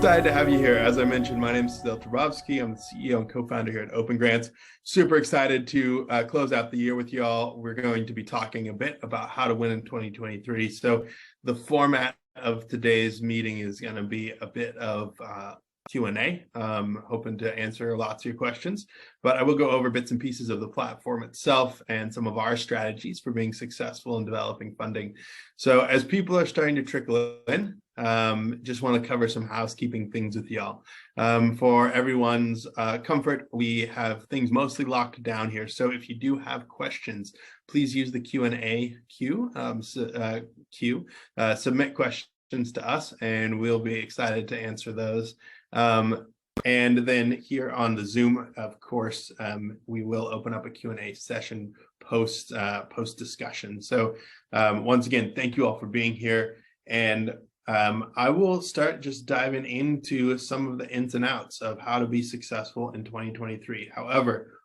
Excited to have you here. As I mentioned, my name is Sedale Turbovsky. I'm the CEO and co-founder here at OpenGrants. Super excited to close out the year with you all. We're going to be talking a bit about how to win in 2023. So the format of today's meeting is going to be a bit of Q&A, hoping to answer lots of your questions, but I will go over bits and pieces of the platform itself and some of our strategies for being successful in developing funding. So as people are starting to trickle in, just want to cover some housekeeping things with y'all. For everyone's comfort, we have things mostly locked down here. So if you do have questions, please use the Q&A queue, submit questions to us, and we'll be excited to answer those. And then here on the Zoom, of course, we will open up a Q&A session post discussion. So once again, thank you all for being here. And I will start just diving into some of the ins and outs of how to be successful in 2023. However,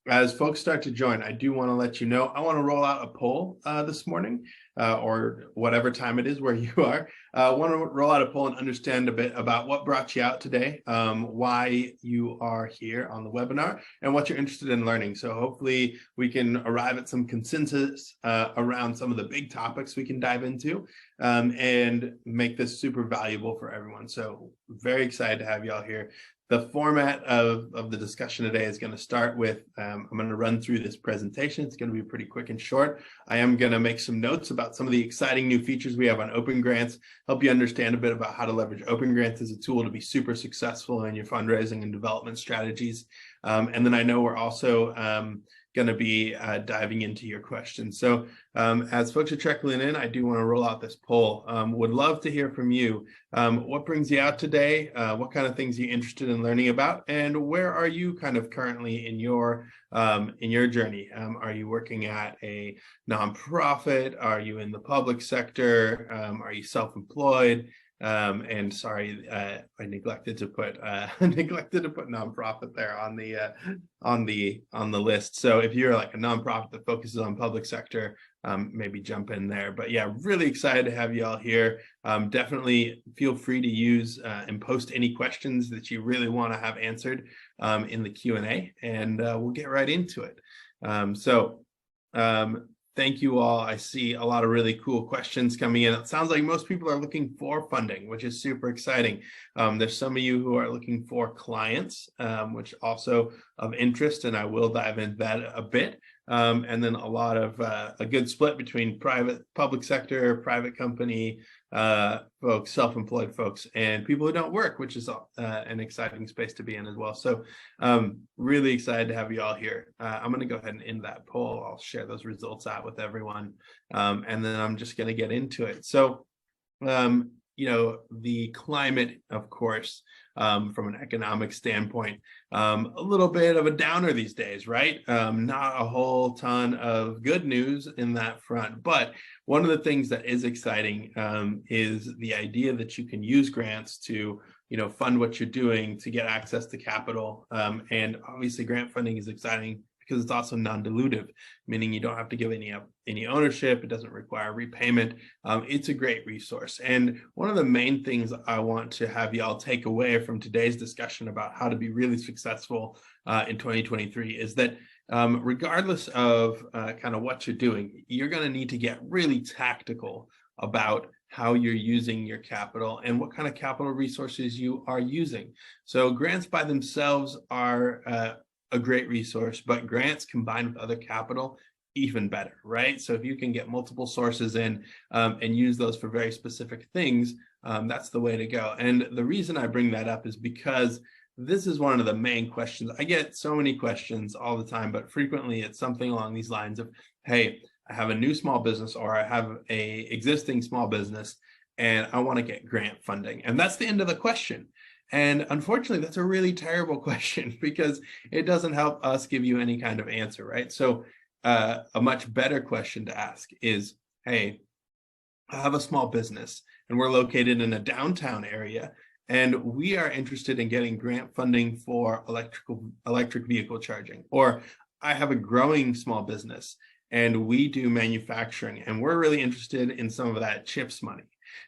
as folks start to join, I do want to let you know, I want to roll out a poll this morning, or whatever time it is where you are. I want to roll out a poll and understand a bit about what brought you out today, why you are here on the webinar, and what you're interested in learning. So hopefully we can arrive at some consensus around some of the big topics we can dive into, and make this super valuable for everyone. So very excited to have y'all here. The format of the discussion today is going to start with, I'm going to run through this presentation. It's going to be pretty quick and short. I am going to make some notes about some of the exciting new features we have on OpenGrants, help you understand a bit about how to leverage OpenGrants as a tool to be super successful in your fundraising and development strategies. And then I know we're also going to be diving into your questions. So as folks are trickling in, I do want to roll out this poll. Would love to hear from you. What brings you out today? What kind of things are you interested in learning about? And where are you kind of currently in your journey? Are you working at a nonprofit? Are you in the public sector? Are you self-employed? And sorry, I neglected to put nonprofit there on the list. So if you're like a nonprofit that focuses on public sector, maybe jump in there. But yeah, really excited to have you all here. Definitely feel free to use and post any questions that you really want to have answered in the Q&A, and we'll get right into it. Thank you all. I see a lot of really cool questions coming in. It sounds like most people are looking for funding, which is super exciting. There's some of you who are looking for clients, which also of interest, and I will dive into that a bit. And then a lot of a good split between public sector, private company folks, self-employed folks, and people who don't work, which is an exciting space to be in as well. So really excited to have you all here. I'm going to go ahead and end that poll. I'll share those results out with everyone. And then I'm just going to get into it. So, the climate, of course, from an economic standpoint, a little bit of a downer these days, right? Not a whole ton of good news in that front, but one of the things that is exciting is the idea that you can use grants to, fund what you're doing, to get access to capital. And obviously grant funding is exciting because it's also non-dilutive, meaning you don't have to give any ownership. It doesn't require repayment. It's a great resource. And one of the main things I want to have y'all take away from today's discussion about how to be really successful in 2023 is that regardless of kind of what you're doing, you're going to need to get really tactical about how you're using your capital and what kind of capital resources you are using. So grants by themselves are a great resource, but grants combined with other capital, even better, right? So if you can get multiple sources in and use those for very specific things, that's the way to go. And the reason I bring that up is because this is one of the main questions. I get so many questions all the time, but frequently it's something along these lines of, hey, I have a new small business, or I have a existing small business and I want to get grant funding. And that's the end of the question. And unfortunately, that's a really terrible question because it doesn't help us give you any kind of answer, right? So a much better question to ask is, hey, I have a small business and we're located in a downtown area, and we are interested in getting grant funding for electric vehicle charging. Or I have a growing small business and we do manufacturing and we're really interested in some of that CHIPS money.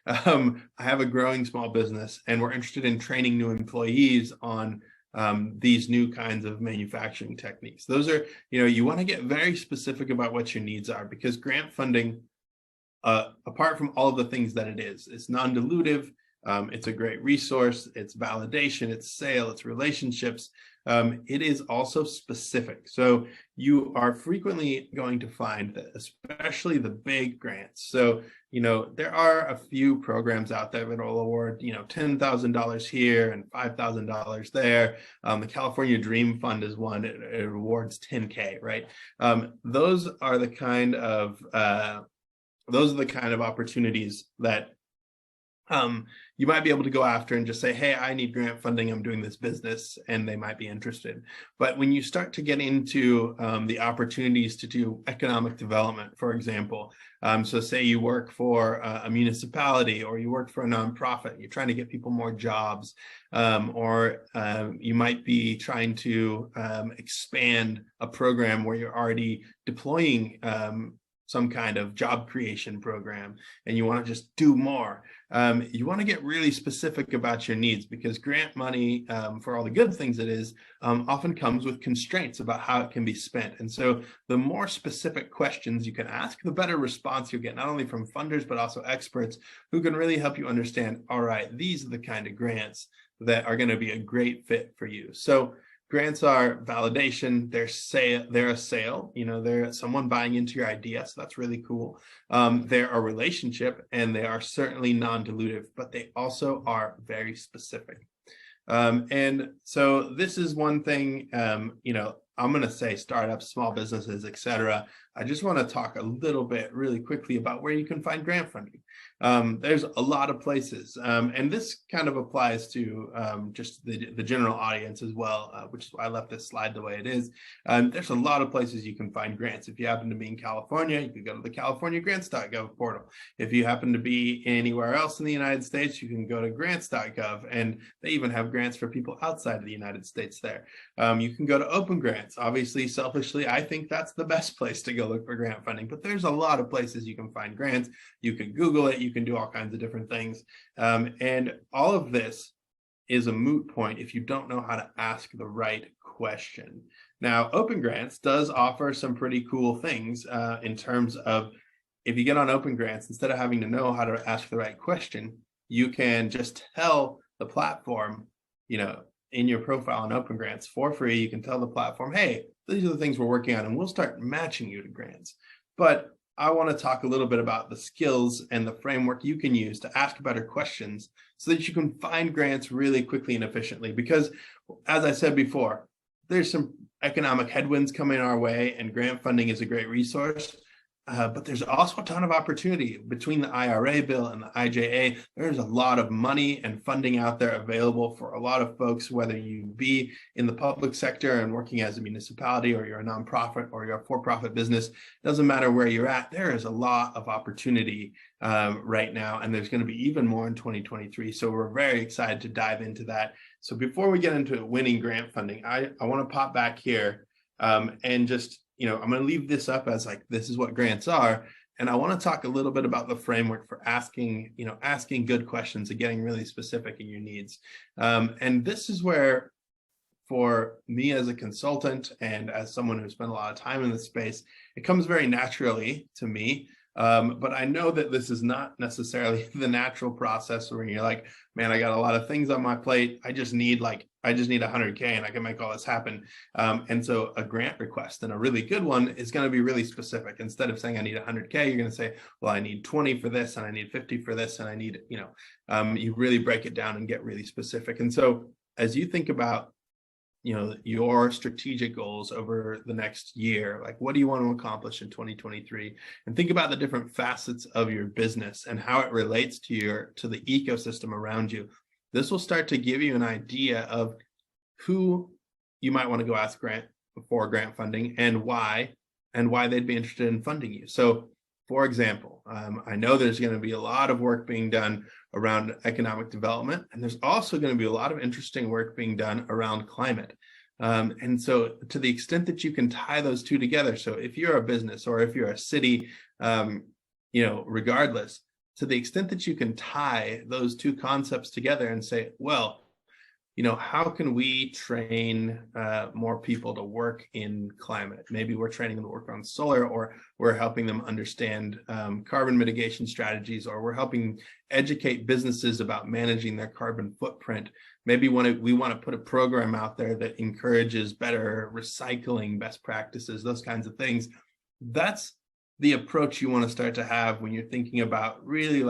I have a growing small business, and we're interested in training new employees on these new kinds of manufacturing techniques. Those are, you want to get very specific about what your needs are, because grant funding, apart from all of the things that it is, it's non-dilutive, it's a great resource, it's validation, it's sale, it's relationships. It is also specific. So you are frequently going to find that, especially the big grants. So, there are a few programs out there that will award, $10,000 here and $5,000 there. The California Dream Fund is one, it awards $10K, right? Those are the kind of opportunities that you might be able to go after and just say, hey, I need grant funding, I'm doing this business, and they might be interested. But when you start to get into the opportunities to do economic development, for example, so say you work for a municipality, or you work for a nonprofit, you're trying to get people more jobs, or you might be trying to expand a program where you're already deploying some kind of job creation program, and you want to just do more. You want to get really specific about your needs, because grant money, for all the good things it is, often comes with constraints about how it can be spent. And so the more specific questions you can ask, the better response you'll get, not only from funders, but also experts who can really help you understand, all right, these are the kind of grants that are going to be a great fit for you. So grants are validation, they're a sale, they're someone buying into your idea, so that's really cool. They're a relationship, and they are certainly non-dilutive, but they also are very specific. And so this is one thing, I'm going to say startups, small businesses, etc. I just want to talk a little bit really quickly about where you can find grant funding. There's a lot of places, and this kind of applies to just the general audience as well, which is why I left this slide the way it is. There's a lot of places you can find grants. If you happen to be in California, you can go to the californiagrants.gov portal. If you happen to be anywhere else in the United States, you can go to grants.gov, and they even have grants for people outside of the United States there. You can go to OpenGrants. Obviously, selfishly, I think that's the best place to go look for grant funding, but there's a lot of places you can find grants. You can Google it, you can do all kinds of different things. And all of this is a moot point if you don't know how to ask the right question. Now, OpenGrants does offer some pretty cool things in terms of, if you get on OpenGrants, instead of having to know how to ask the right question, you can just tell the platform, in your profile on OpenGrants for free, you can tell the platform, hey, these are the things we're working on, and we'll start matching you to grants. But I want to talk a little bit about the skills and the framework you can use to ask better questions so that you can find grants really quickly and efficiently. Because, as I said before, there's some economic headwinds coming our way, and grant funding is a great resource. But there's also a ton of opportunity between the IRA bill and the IJA. There's a lot of money and funding out there available for a lot of folks, whether you be in the public sector and working as a municipality, or you're a nonprofit, or you're a for-profit business. It doesn't matter where you're at. There is a lot of opportunity right now, and there's going to be even more in 2023. So we're very excited to dive into that. So before we get into winning grant funding, I want to pop back here and just, I'm going to leave this up as like, this is what grants are. And I want to talk a little bit about the framework for asking good questions and getting really specific in your needs. And this is where, for me as a consultant and as someone who spent a lot of time in this space, it comes very naturally to me. But I know that this is not necessarily the natural process where you're like, man, I got a lot of things on my plate. I just need 100K and I can make all this happen. And so a grant request, and a really good one, is going to be really specific. Instead of saying I need 100K, you're going to say, well, I need 20 for this, and I need 50 for this, and I need, you really break it down and get really specific. And so as you think about, your strategic goals over the next year, like what do you want to accomplish in 2023, and think about the different facets of your business and how it relates to the ecosystem around you. This will start to give you an idea of who you might want to go ask for grant funding, and why they'd be interested in funding you. So, for example, I know there's going to be a lot of work being done around economic development, and there's also going to be a lot of interesting work being done around climate. And so to the extent that you can tie those two together, so if you're a business or if you're a city, regardless, to the extent that you can tie those two concepts together and say, well, how can we train more people to work in climate? Maybe we're training them to work on solar, or we're helping them understand carbon mitigation strategies, or we're helping educate businesses about managing their carbon footprint. Maybe we want to put a program out there that encourages better recycling best practices, those kinds of things. That's the approach you want to start to have when you're thinking about really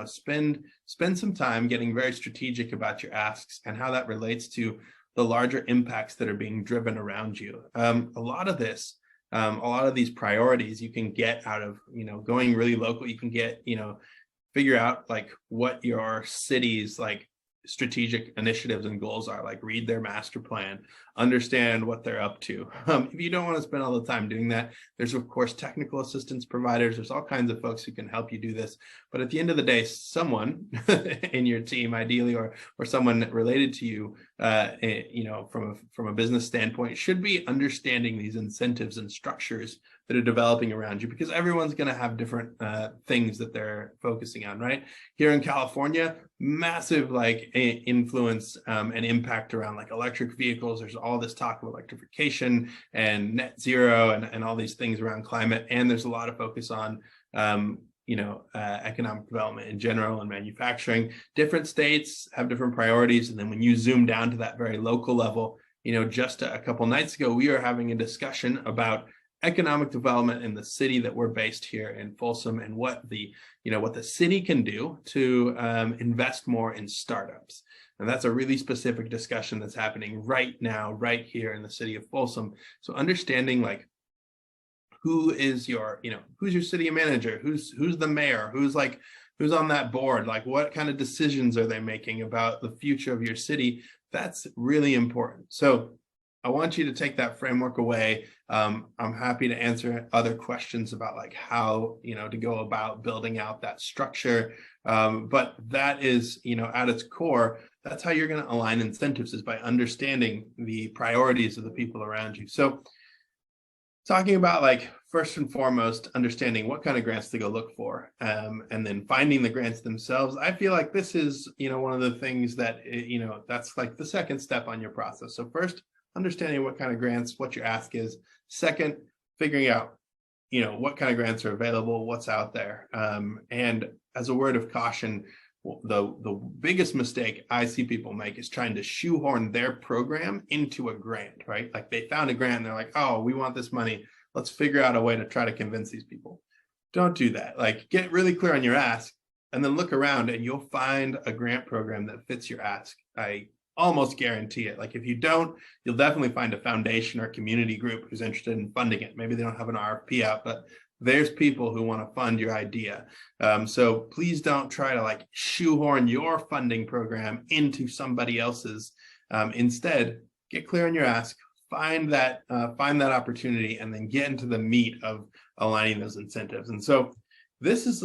spend some time getting very strategic about your asks and how that relates to the larger impacts that are being driven around you. A lot of these priorities you can get out of, going really local. You can get, figure out what your city's strategic initiatives and goals are, read their master plan, understand what they're up to. If you don't want to spend all the time doing that, there's of course technical assistance providers. There's all kinds of folks who can help you do this. But at the end of the day, someone in your team, ideally, or someone related to you, from a business standpoint, should be understanding these incentives and structures that are developing around you, because everyone's going to have different things that they're focusing on, right? Here in California, massive influence and impact around electric vehicles. There's all this talk of electrification and net zero and all these things around climate. And there's a lot of focus on economic development in general and manufacturing. Different states have different priorities. And then when you zoom down to that very local level, just a couple nights ago, we were having a discussion about economic development in the city that we're based here in Folsom, and what the city can do to invest more in startups. And that's a really specific discussion that's happening right now, right here in the city of Folsom. So understanding who's your city manager, who's the mayor, who's on that board, what kind of decisions are they making about the future of your city? That's really important. So I want you to take that framework away. I'm happy to answer other questions about how, to go about building out that structure. But that is, at its core, that's how you're going to align incentives, is by understanding the priorities of the people around you. So talking about first and foremost, understanding what kind of grants to go look for, and then finding the grants themselves. I feel like this is, one of the things that, that's the second step on your process. So first, understanding what kind of grants, what your ask is. Second, figuring out, what kind of grants are available, what's out there. And as a word of caution, the biggest mistake I see people make is trying to shoehorn their program into a grant, right? They found a grant and they're like, oh, we want this money. Let's figure out a way to try to convince these people. Don't do that. Get really clear on your ask, and then look around and you'll find a grant program that fits your ask. I almost guarantee it. If you don't, you'll definitely find a foundation or community group who's interested in funding it. Maybe they don't have an RFP out, but there's people who want to fund your idea. So please don't try to shoehorn your funding program into somebody else's. Instead, get clear on your ask, find that opportunity, and then get into the meat of aligning those incentives. And so this is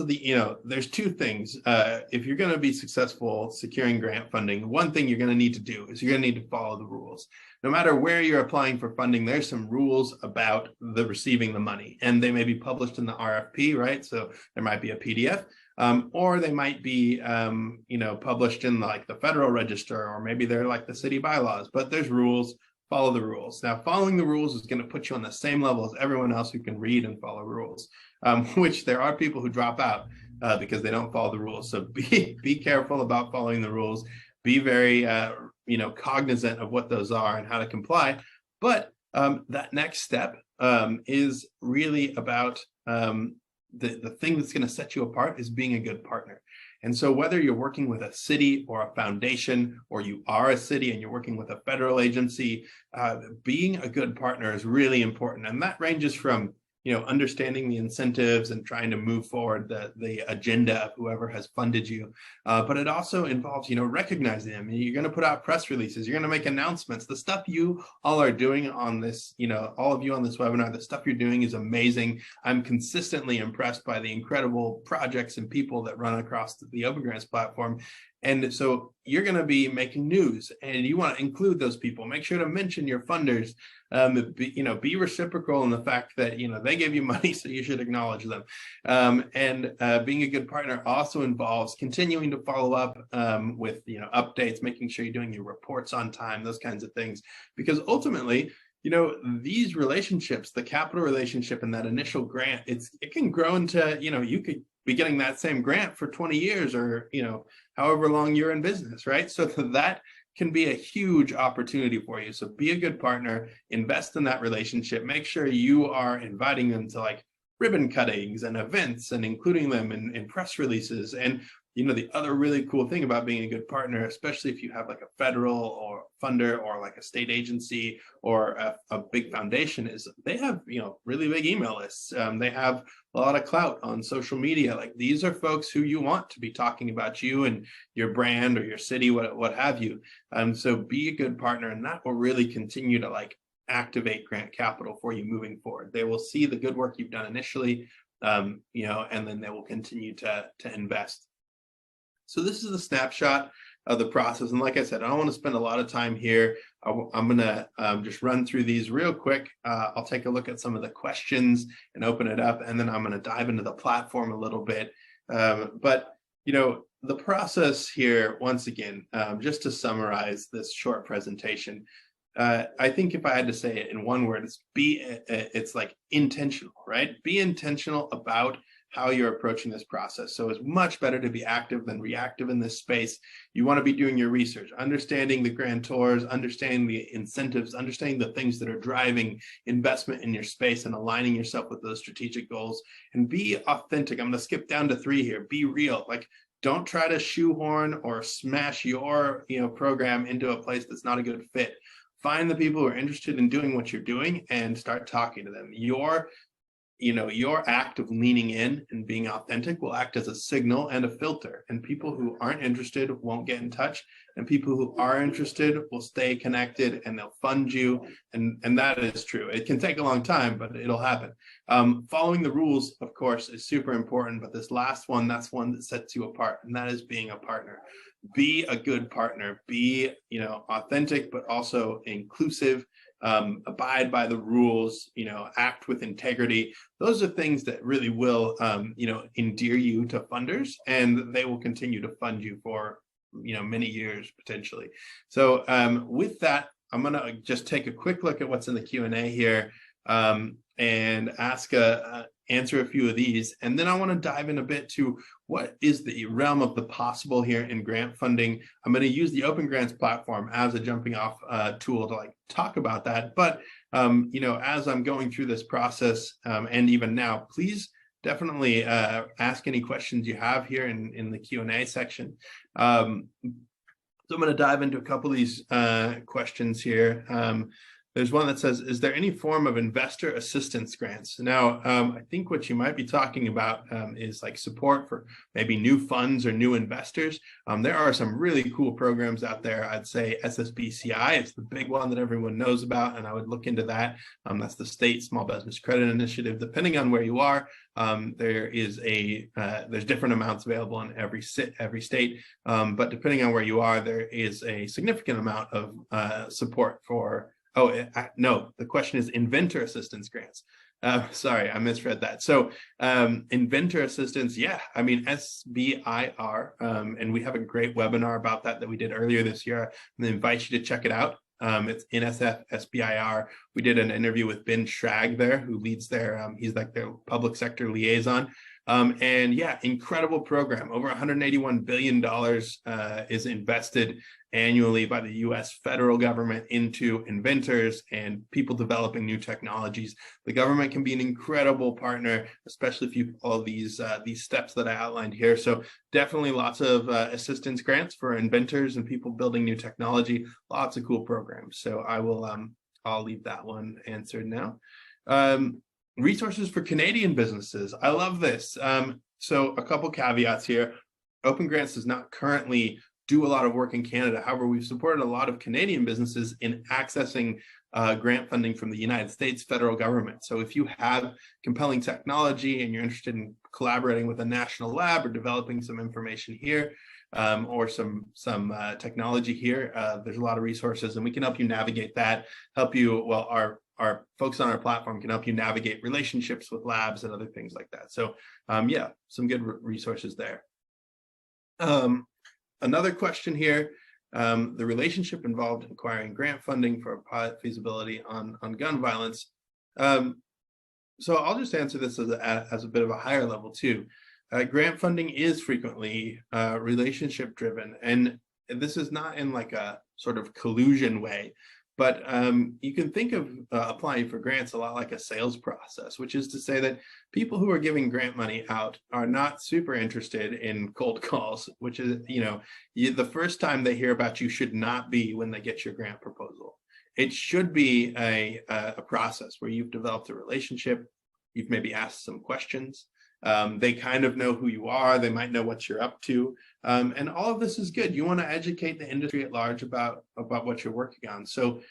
there's two things. If you're going to be successful securing grant funding, one thing you're going to need to do is you're going to need to follow the rules. No matter where you're applying for funding, there's some rules about the receiving the money, and they may be published in the RFP, right? So there might be a PDF, or they might be, published in the Federal Register, or maybe they're the city bylaws, but there's rules. Follow the rules. Now, following the rules is going to put you on the same level as everyone else who can read and follow rules, which there are people who drop out because they don't follow the rules. So be careful about following the rules. Be very, cognizant of what those are and how to comply. But that next step is really about the thing that's going to set you apart is being a good partner. And so whether you're working with a city or a foundation, or you are a city and you're working with a federal agency, being a good partner is really important. And that ranges from, understanding the incentives and trying to move forward the agenda of whoever has funded you. But it also involves, recognizing them. You're going to put out press releases. You're going to make announcements. The stuff you all are doing on this, all of you on this webinar, the stuff you're doing is amazing. I'm consistently impressed by the incredible projects and people that run across the OpenGrants platform. And so you're going to be making news, and you want to include those people. Make sure to mention your funders. Be reciprocal in the fact that they gave you money, so you should acknowledge them. Being a good partner also involves continuing to follow up with updates, making sure you're doing your reports on time, those kinds of things, because ultimately, these relationships, the capital relationship and that initial grant, it can grow into, you could be getting that same grant for 20 years or, however long you're in business, right? So that can be a huge opportunity for you. So be a good partner, invest in that relationship, make sure you are inviting them to like ribbon cuttings and events and including them in press releases. And the other really cool thing about being a good partner, especially if you have like a federal or funder or like a state agency or a big foundation, is they have, really big email lists. They have a lot of clout on social media. Like these are folks who you want to be talking about you and your brand or your city, what have you. So be a good partner, and that will really continue to like activate grant capital for you moving forward. They will see the good work you've done initially, and then they will continue to invest. So this is a snapshot of the process. And like I said, I don't want to spend a lot of time here. I'm going to just run through these real quick. I'll take a look at some of the questions and open it up, and then I'm going to dive into the platform a little bit. But the process here, once again, just to summarize this short presentation, I think if I had to say it in one word, it's like intentional, right? Be intentional about how you're approaching this process. So it's much better to be active than reactive in this space. You want to be doing your research, understanding the grantors, understanding the incentives, understanding the things that are driving investment in your space and aligning yourself with those strategic goals, and be authentic. I'm going to skip down to 3 here. Be real. Like, don't try to shoehorn or smash your program into a place that's not a good fit. Find the people who are interested in doing what you're doing and start talking to them. Your act of leaning in and being authentic will act as a signal and a filter, and people who aren't interested won't get in touch, and people who are interested will stay connected and they'll fund you. And that is true. It can take a long time, but it'll happen. Following the rules, of course, is super important, but this last one, that's one that sets you apart, and that is being a partner. Be a good partner. Be, authentic, but also inclusive. Abide by the rules, act with integrity. Those are things that really will, endear you to funders, and they will continue to fund you for, many years potentially. So with that, I'm going to just take a quick look at what's in the Q&A here and answer a few of these. And then I want to dive in a bit to what is the realm of the possible here in grant funding. I'm going to use the OpenGrants platform as a jumping off tool to talk about that. But, as I'm going through this process and even now, please definitely ask any questions you have here in the Q&A section. So I'm going to dive into a couple of these questions here. There's one that says, is there any form of investor assistance grants? Now, I think what you might be talking about is like support for maybe new funds or new investors. There are some really cool programs out there. I'd say SSBCI, it's the big one that everyone knows about, and I would look into that. That's the State Small Business Credit Initiative. Depending on where you are, there's different amounts available in every state, but depending on where you are, there is a significant amount of support for. No, the question is inventor assistance grants. Sorry, I misread that. So inventor assistance, yeah, I mean, SBIR, and we have a great webinar about that we did earlier this year. I invite you to check it out. It's NSF SBIR. We did an interview with Ben Schrag there, who leads he's like their public sector liaison. And yeah, incredible program. Over $181 billion is invested annually by the US federal government into inventors and people developing new technologies. The government can be an incredible partner, especially if you follow these steps that I outlined here. So definitely lots of assistance grants for inventors and people building new technology. Lots of cool programs. So I'll leave that one answered now. Resources for Canadian businesses. I love this. So a couple caveats here. OpenGrants does not currently do a lot of work in Canada. However, we've supported a lot of Canadian businesses in accessing grant funding from the United States federal government. So if you have compelling technology and you're interested in collaborating with a national lab or developing some information here, or some technology here, there's a lot of resources, and we can help you navigate that, help you, well, our folks on our platform can help you navigate relationships with labs and other things like that. So yeah, some good resources there. Another question here, the relationship involved in acquiring grant funding for a pilot feasibility on gun violence. So I'll just answer this as a bit of a higher level too. Grant funding is frequently relationship driven, and this is not in like a sort of collusion way, but you can think of applying for grants a lot like a sales process, which is to say that people who are giving grant money out are not super interested in cold calls, which is, the first time they hear about you should not be when they get your grant proposal. It should be a process where you've developed a relationship, you've maybe asked some questions, they kind of know who you are, they might know what you're up to, and all of this is good. You want to educate the industry at large about what you're working on. So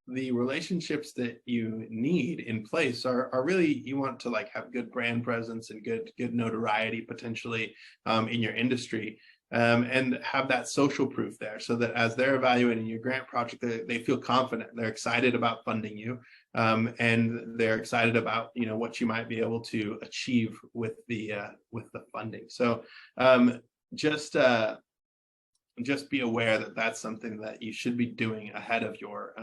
the relationships that you need in place are really, you want to like have good brand presence and good notoriety potentially in your industry. And have that social proof there, so that as they're evaluating your grant project, they feel confident, they're excited about funding you, and they're excited about what you might be able to achieve with the funding. So just be aware that that's something that you should be doing ahead of your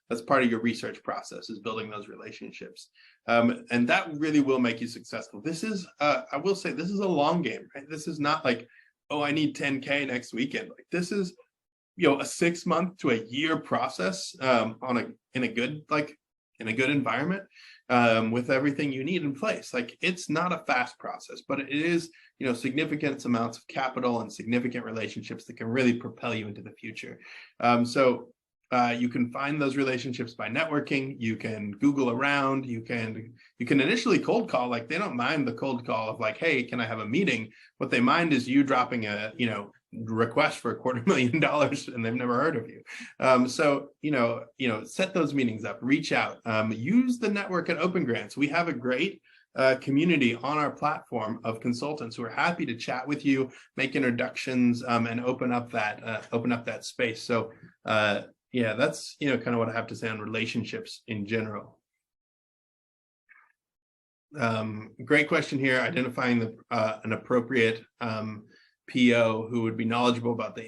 that's part of your research process, is building those relationships, and that really will make you successful. This is I will say, this is a long game, right? This is not like, oh, I need 10K next weekend. Like, this is, a 6 month to a year process in a good environment, with everything you need in place. Like, it's not a fast process, but it is, significant amounts of capital and significant relationships that can really propel you into the future. So you can find those relationships by networking. You can Google around. You can initially cold call. Like, they don't mind the cold call of like, hey, can I have a meeting? What they mind is you dropping a request for $250,000 and they've never heard of you. So set those meetings up. Reach out. Use the network at OpenGrants. We have a great community on our platform of consultants who are happy to chat with you, make introductions, and open up that space. So yeah, that's kind of what I have to say on relationships in general. Great question here. Identifying an appropriate PO who would be knowledgeable about the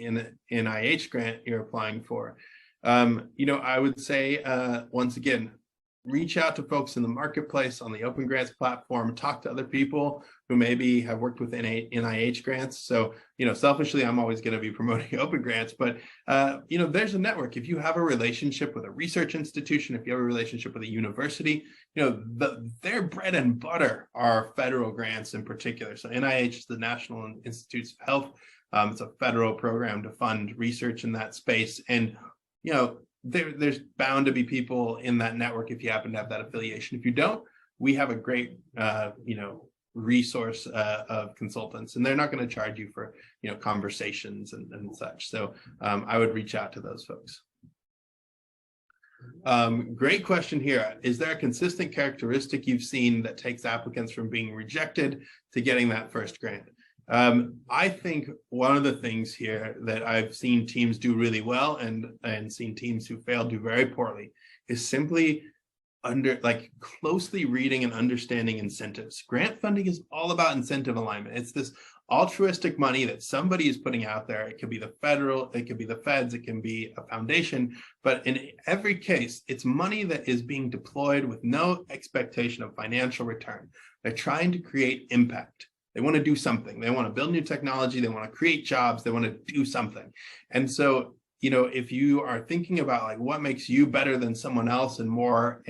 NIH grant you're applying for. I would say once again, reach out to folks in the marketplace on the OpenGrants platform, talk to other people who maybe have worked with NIH grants. So, selfishly, I'm always going to be promoting OpenGrants, but, there's a network. If you have a relationship with a research institution, if you have a relationship with a university, their bread and butter are federal grants in particular. So NIH is the National Institutes of Health. It's a federal program to fund research in that space. And, there's bound to be people in that network if you happen to have that affiliation. If you don't, we have a great, resource of consultants, and they're not going to charge you for, conversations and such. So I would reach out to those folks. Great question here. Is there a consistent characteristic you've seen that takes applicants from being rejected to getting that first grant? I think one of the things here that I've seen teams do really well and seen teams who fail do very poorly is simply closely reading and understanding incentives. Grant funding is all about incentive alignment. It's this altruistic money that somebody is putting out there. It could be the federal, it could be the feds, it can be a foundation, but in every case, it's money that is being deployed with no expectation of financial return. They're trying to create impact. They want to do something. They want to build new technology. They want to create jobs. They want to do something. And so, if you are thinking about like what makes you better than someone else and more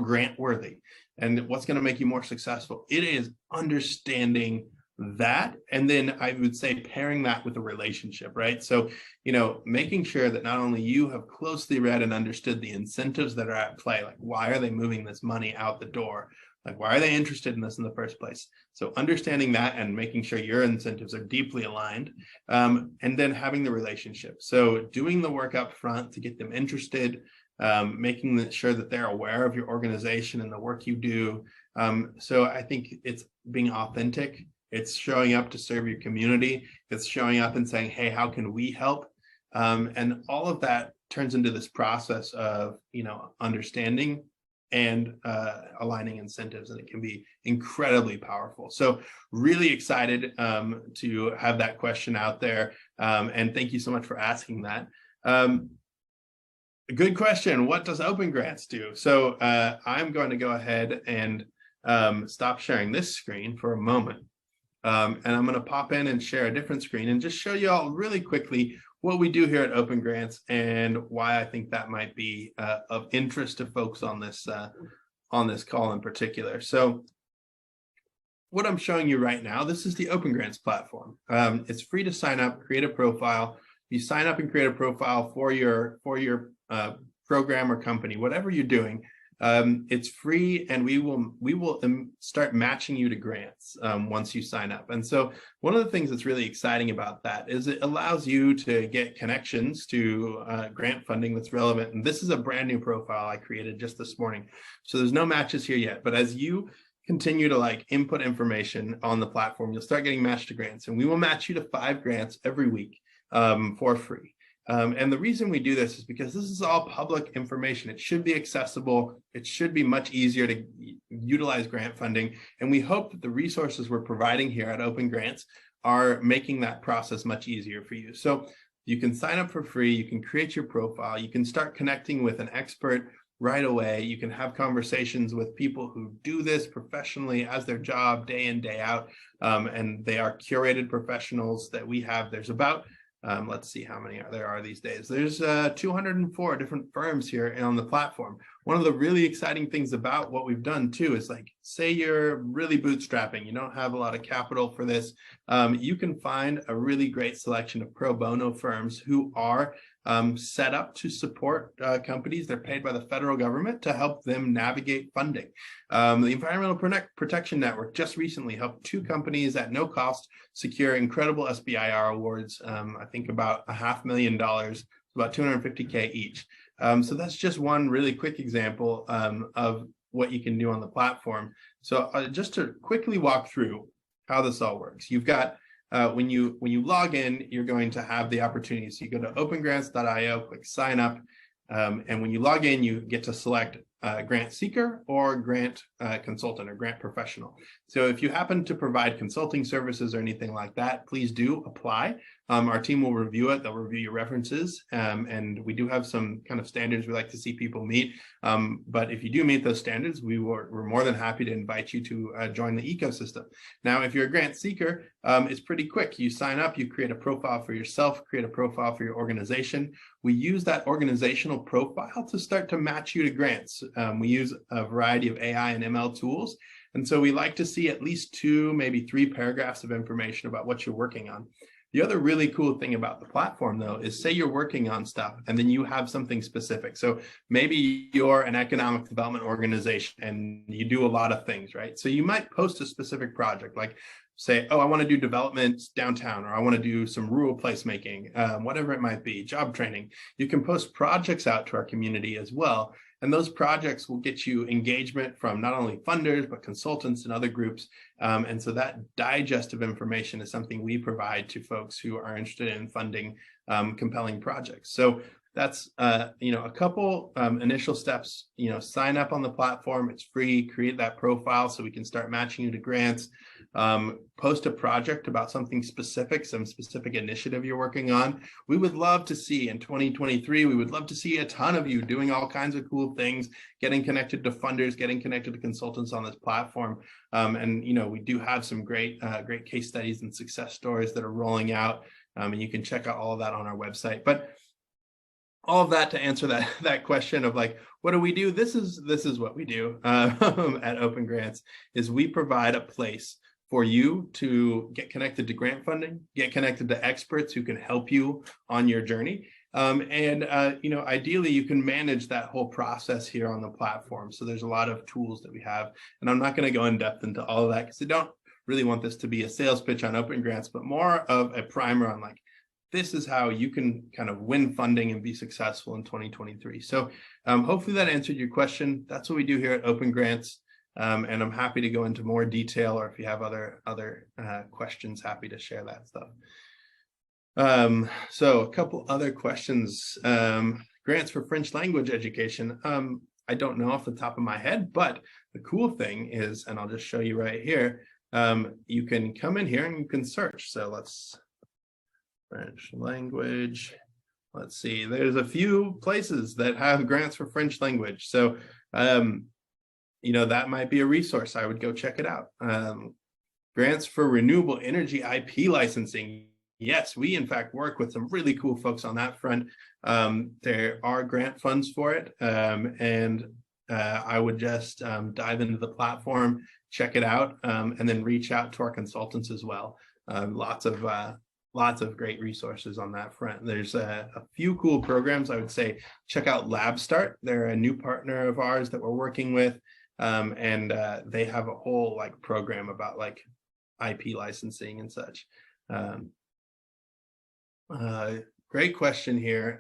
grant worthy, and what's going to make you more successful, it is understanding that. And then I would say pairing that with a relationship, right? So, making sure that not only you have closely read and understood the incentives that are at play, like why are they moving this money out the door? Like, why are they interested in this in the first place? So understanding that and making sure your incentives are deeply aligned, and then having the relationship. So doing the work up front to get them interested, making sure that they're aware of your organization and the work you do. So I think it's being authentic. It's showing up to serve your community. It's showing up and saying, hey, how can we help? And all of that turns into this process of, understanding and aligning incentives, and it can be incredibly powerful. So really excited to have that question out there, and thank you so much for asking that. Good question. What does OpenGrants do? So I'm going to go ahead and stop sharing this screen for a moment, and I'm going to pop in and share a different screen and just show you all really quickly what we do here at OpenGrants and why I think that might be of interest to folks on this call in particular. So what I'm showing you right now, this is the OpenGrants platform. It's free to sign up, create a profile. You sign up and create a profile for your program or company, whatever you're doing. It's free, and we will start matching you to grants once you sign up. And so one of the things that's really exciting about that is it allows you to get connections to grant funding that's relevant. And this is a brand new profile I created just this morning, so there's no matches here yet. But as you continue to input information on the platform, you'll start getting matched to grants, and we will match you to 5 grants every week for free. And the reason we do this is because this is all public information. It should be accessible. It should be much easier to utilize grant funding. And we hope that the resources we're providing here at OpenGrants are making that process much easier for you. So you can sign up for free. You can create your profile. You can start connecting with an expert right away. You can have conversations with people who do this professionally as their job day in, day out. And they are curated professionals that we have. There's about let's see how many there are these days. There's 204 different firms here on the platform. One of the really exciting things about what we've done too is say you're really bootstrapping, you don't have a lot of capital for this, you can find a really great selection of pro bono firms who are set up to support companies. They're paid by the federal government to help them navigate funding. The Environmental Protection Network just recently helped 2 companies at no cost secure incredible SBIR awards. I think about $500,000, about $250K each. So that's just one really quick example of what you can do on the platform. So just to quickly walk through how this all works, you've got when you log in, you're going to have the opportunity. So you go to opengrants.io, click sign up, and when you log in, you get to select grant seeker or grant consultant or grant professional. So if you happen to provide consulting services or anything like that, please do apply. Our team will review it. They'll review your references. And we do have some kind of standards we like to see people meet. But if you do meet those standards, we're more than happy to invite you to join the ecosystem. Now, if you're a grant seeker, it's pretty quick. You sign up, you create a profile for yourself, create a profile for your organization. We use that organizational profile to start to match you to grants. We use a variety of AI and ML tools. And so we like to see at least 2, maybe 3 paragraphs of information about what you're working on. The other really cool thing about the platform, though, is say you're working on stuff and then you have something specific. So maybe you're an economic development organization and you do a lot of things, right? So you might post a specific project, like say, oh, I want to do development downtown, or I want to do some rural placemaking, whatever it might be, job training. You can post projects out to our community as well. And those projects will get you engagement from not only funders, but consultants and other groups. And so that digest of information is something we provide to folks who are interested in funding compelling projects. So that's a couple initial steps. Sign up on the platform. It's free. Create that profile so we can start matching you to grants. Post a project about something specific, some specific initiative you're working on. We would love to see in 2023, we would love to see a ton of you doing all kinds of cool things, getting connected to funders, getting connected to consultants on this platform. And we do have some great case studies and success stories that are rolling out. And you can check out all of that on our website. But all of that to answer that question of what do we do? This is what we do at OpenGrants, is we provide a place for you to get connected to grant funding, get connected to experts who can help you on your journey. Ideally, you can manage that whole process here on the platform. So there's a lot of tools that we have, and I'm not going to go in depth into all of that because I don't really want this to be a sales pitch on OpenGrants, but more of a primer on this is how you can kind of win funding and be successful in 2023. So hopefully that answered your question. That's what we do here at OpenGrants. And I'm happy to go into more detail, or if you have other questions, happy to share that stuff. So a couple other questions. Grants for French language education. I don't know off the top of my head, but the cool thing is, and I'll just show you right here, you can come in here and you can search. So let's French language. Let's see, there's a few places that have grants for French language. So, you know, that might be a resource. I would go check it out. Grants for renewable energy IP licensing. Yes, we in fact work with some really cool folks on that front. There are grant funds for it. And I would just dive into the platform, check it out, and then reach out to our consultants as well. Lots of great resources on that front. There's a few cool programs. I would say check out LabStart. They're a new partner of ours that we're working with. And they have a whole like program about like IP licensing and such. Great question here.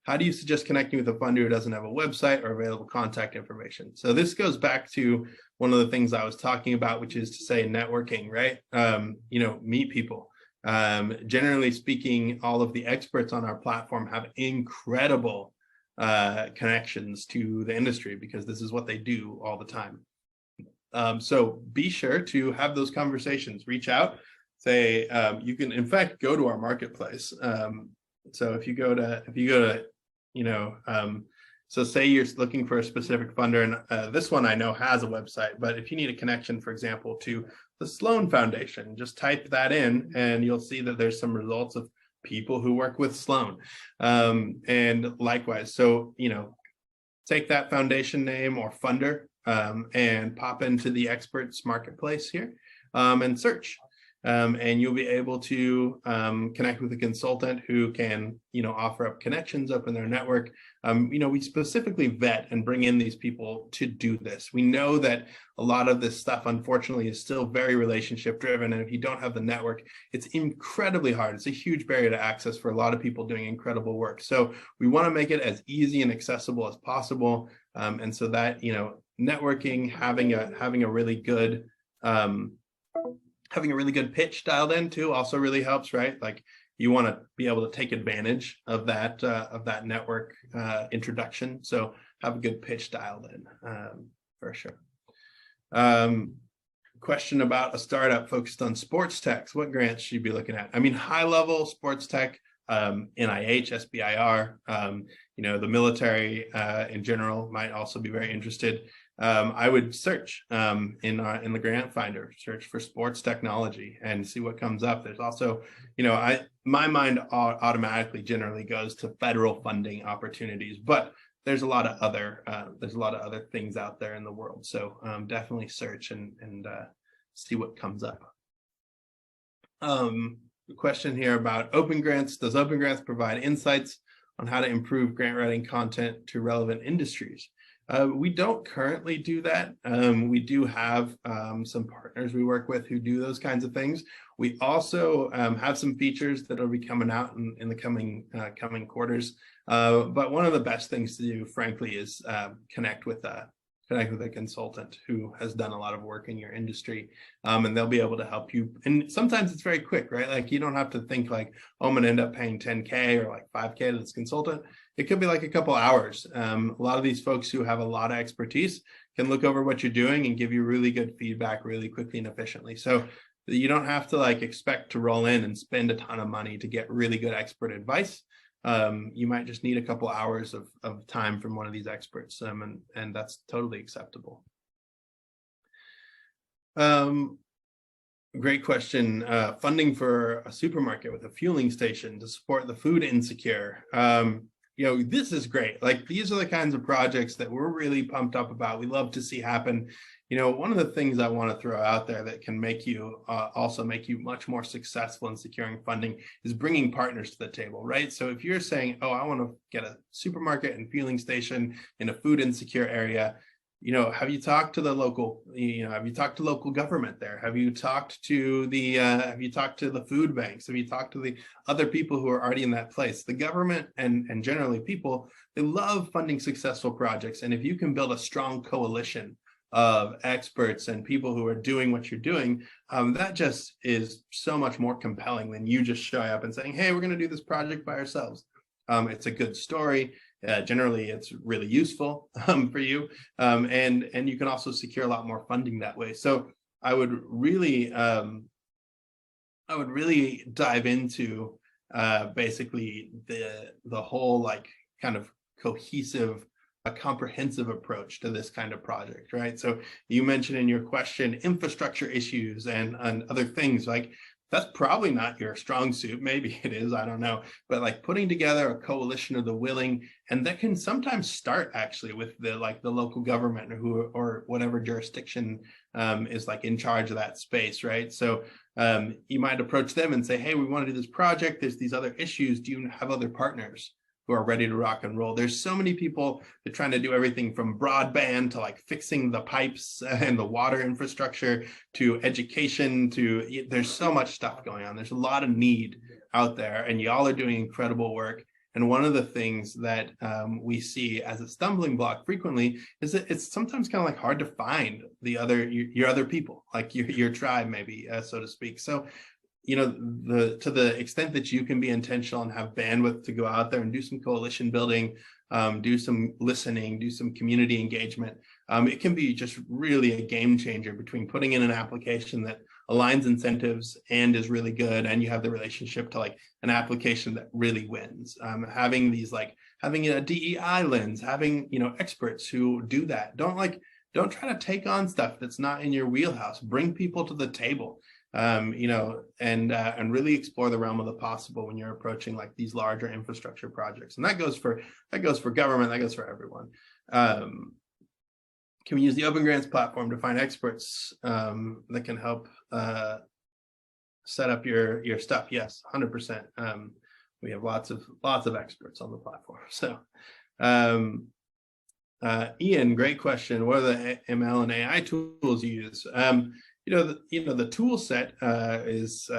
How do you suggest connecting with a funder who doesn't have a website or available contact information? So this goes back to one of the things I was talking about, which is to say networking, right? You know, meet people. Generally speaking, all of the experts on our platform have incredible connections to the industry because this is what they do all the time. So be sure to have those conversations, reach out, say, you can in fact go to our marketplace. So if you go to, you know, so say you're looking for a specific funder, and this one I know has a website, but if you need a connection, for example, to the Sloan Foundation, just type that in and you'll see that there's some results of people who work with Sloan. And likewise, so, you know, take that foundation name or funder and pop into the experts marketplace here and search. And you'll be able to connect with a consultant who can, you know, offer up connections up in their network. You know, we specifically vet and bring in these people to do this. We know that a lot of this stuff, unfortunately, is still very relationship driven. And if you don't have the network, it's incredibly hard. It's a huge barrier to access for a lot of people doing incredible work. So we want to make it as easy and accessible as possible. And so that, you know, networking, having a really good pitch dialed in too also really helps, right? Like you want to be able to take advantage of that network introduction. So have a good pitch dialed in for sure. Question about a startup focused on sports tech. What grants should you be looking at? I mean, high level sports tech, NIH, SBIR, you know, the military in general might also be very interested. I would search in the grant finder, search for sports technology and see what comes up. There's also, you know, my mind automatically generally goes to federal funding opportunities, but there's a lot of other things out there in the world. So definitely search and see what comes up. The question here about OpenGrants. Does OpenGrants provide insights on how to improve grant writing content to relevant industries? We don't currently do that. We do have some partners we work with who do those kinds of things. We also have some features that will be coming out in the coming quarters. But one of the best things to do, frankly, is connect with a consultant who has done a lot of work in your industry, and they'll be able to help you. And sometimes it's very quick, right? Like you don't have to think like, oh, I'm going to end up paying 10K or like 5K to this consultant. It could be like a couple hours. A lot of these folks who have a lot of expertise can look over what you're doing and give you really good feedback really quickly and efficiently. So you don't have to like expect to roll in and spend a ton of money to get really good expert advice. You might just need a couple hours of time from one of these experts, and that's totally acceptable. Great question. Funding for a supermarket with a fueling station to support the food insecure. You know, this is great. Like these are the kinds of projects that we're really pumped up about. We love to see happen. You know, one of the things I want to throw out there that can make you also make you much more successful in securing funding is bringing partners to the table, right? So if you're saying, oh, I want to get a supermarket and fueling station in a food insecure area, have you talked to the local, have you talked to local government there? Have you talked to the food banks? Have you talked to the other people who are already in that place? The government and generally people, they love funding successful projects. And if you can build a strong coalition of experts and people who are doing what you're doing, that just is so much more compelling than you just showing up and saying, hey, we're going to do this project by ourselves. It's a good story. Generally, it's really useful for you, and you can also secure a lot more funding that way. So I would really dive into basically the whole like kind of cohesive, a comprehensive approach to this kind of project, right? So you mentioned in your question infrastructure issues and other things. Like, that's probably not your strong suit. Maybe it is, I don't know. But like putting together a coalition of the willing, and that can sometimes start actually with the local government or whatever jurisdiction is like in charge of that space, right? So you might approach them and say, hey, we want to do this project. There's these other issues. Do you have other partners who are ready to rock and roll? There's so many people that are trying to do everything from broadband to like fixing the pipes and the water infrastructure to education to, there's so much stuff going on. There's a lot of need out there, and y'all are doing incredible work. And one of the things that we see as a stumbling block frequently is that it's sometimes kind of like hard to find your other people, like your tribe, maybe, so to speak. So to the extent that you can be intentional and have bandwidth to go out there and do some coalition building, do some listening, do some community engagement, it can be just really a game changer between putting in an application that aligns incentives and is really good, and you have the relationship to like an application that really wins. Having a DEI lens, having experts who do that. Don't try to take on stuff that's not in your wheelhouse. Bring people to the table. And really explore the realm of the possible when you're approaching like these larger infrastructure projects. And that goes for government, that goes for everyone. Can we use the OpenGrants platform to find experts that can help set up your stuff? Yes, 100%. We have lots of experts on the platform. So Ian, great question. What are the ML and AI tools you use? The tool set is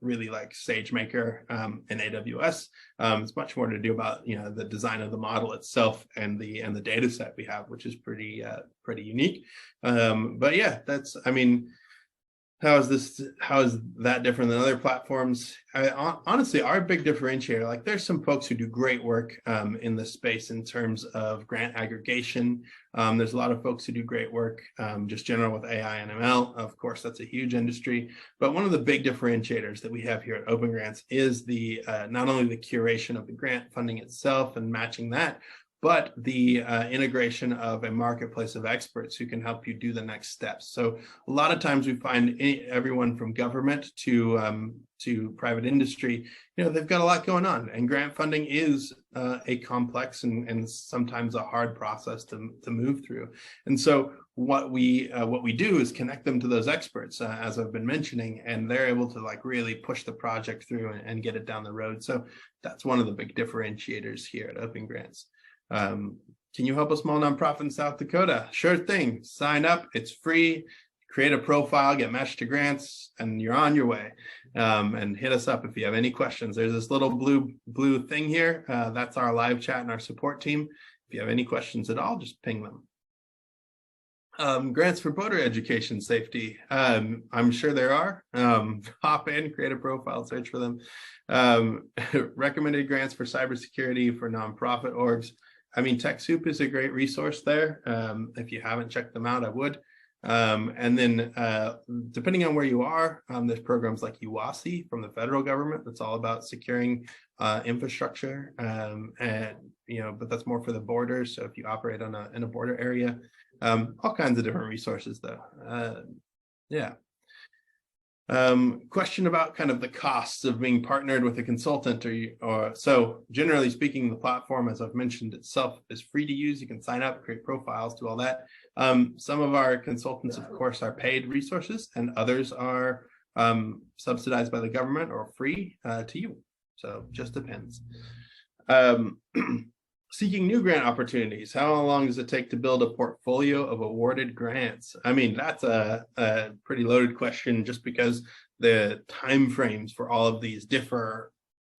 really like SageMaker and AWS. It's much more to do about the design of the model itself and the data set we have, which is pretty unique. But yeah, how is that different than other platforms? Honestly, our big differentiator, like there's some folks who do great work in this space in terms of grant aggregation. There's a lot of folks who do great work just general with AI and ML. Of course, that's a huge industry. But one of the big differentiators that we have here at OpenGrants is the not only the curation of the grant funding itself and matching that, but the integration of a marketplace of experts who can help you do the next steps. So a lot of times we find everyone from government to private industry, they've got a lot going on, and grant funding is a complex and sometimes a hard process to move through. And so what we do is connect them to those experts, as I've been mentioning, and they're able to like really push the project through and get it down the road. So that's one of the big differentiators here at OpenGrants. Can you help a small nonprofit in South Dakota? Sure thing. Sign up. It's free. Create a profile, get matched to grants, and you're on your way. And hit us up if you have any questions. There's this little blue thing here. That's our live chat and our support team. If you have any questions at all, just ping them. Grants for voter education safety. I'm sure there are. Hop in, create a profile, search for them. Recommended grants for cybersecurity for nonprofit orgs. TechSoup is a great resource there. If you haven't checked them out, I would. And then depending on where you are, there's programs like UASI from the federal government that's all about securing infrastructure, but that's more for the borders. So if you operate in a border area, all kinds of different resources though. Yeah. Question about kind of the costs of being partnered with a consultant or so generally speaking, the platform, as I've mentioned itself, is free to use. You can sign up, create profiles, do all that. Some of our consultants, of course, are paid resources, and others are subsidized by the government or free to you. So just depends. Seeking new grant opportunities. How long does it take to build a portfolio of awarded grants? I mean, that's a pretty loaded question, just because the timeframes for all of these differ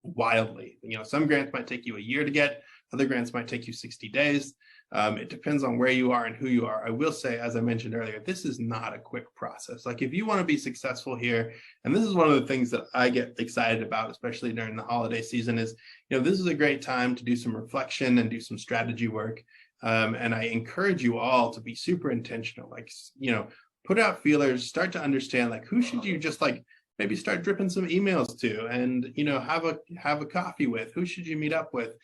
wildly. Some grants might take you a year to get, other grants might take you 60 days. It depends on where you are and who you are. I will say, as I mentioned earlier, this is not a quick process. Like, if you want to be successful here, and this is one of the things that I get excited about, especially during the holiday season, is, this is a great time to do some reflection and do some strategy work. And I encourage you all to be super intentional, like, put out feelers, start to understand, like, who should you just like maybe start dripping some emails to, and, have a coffee with, who should you meet up with?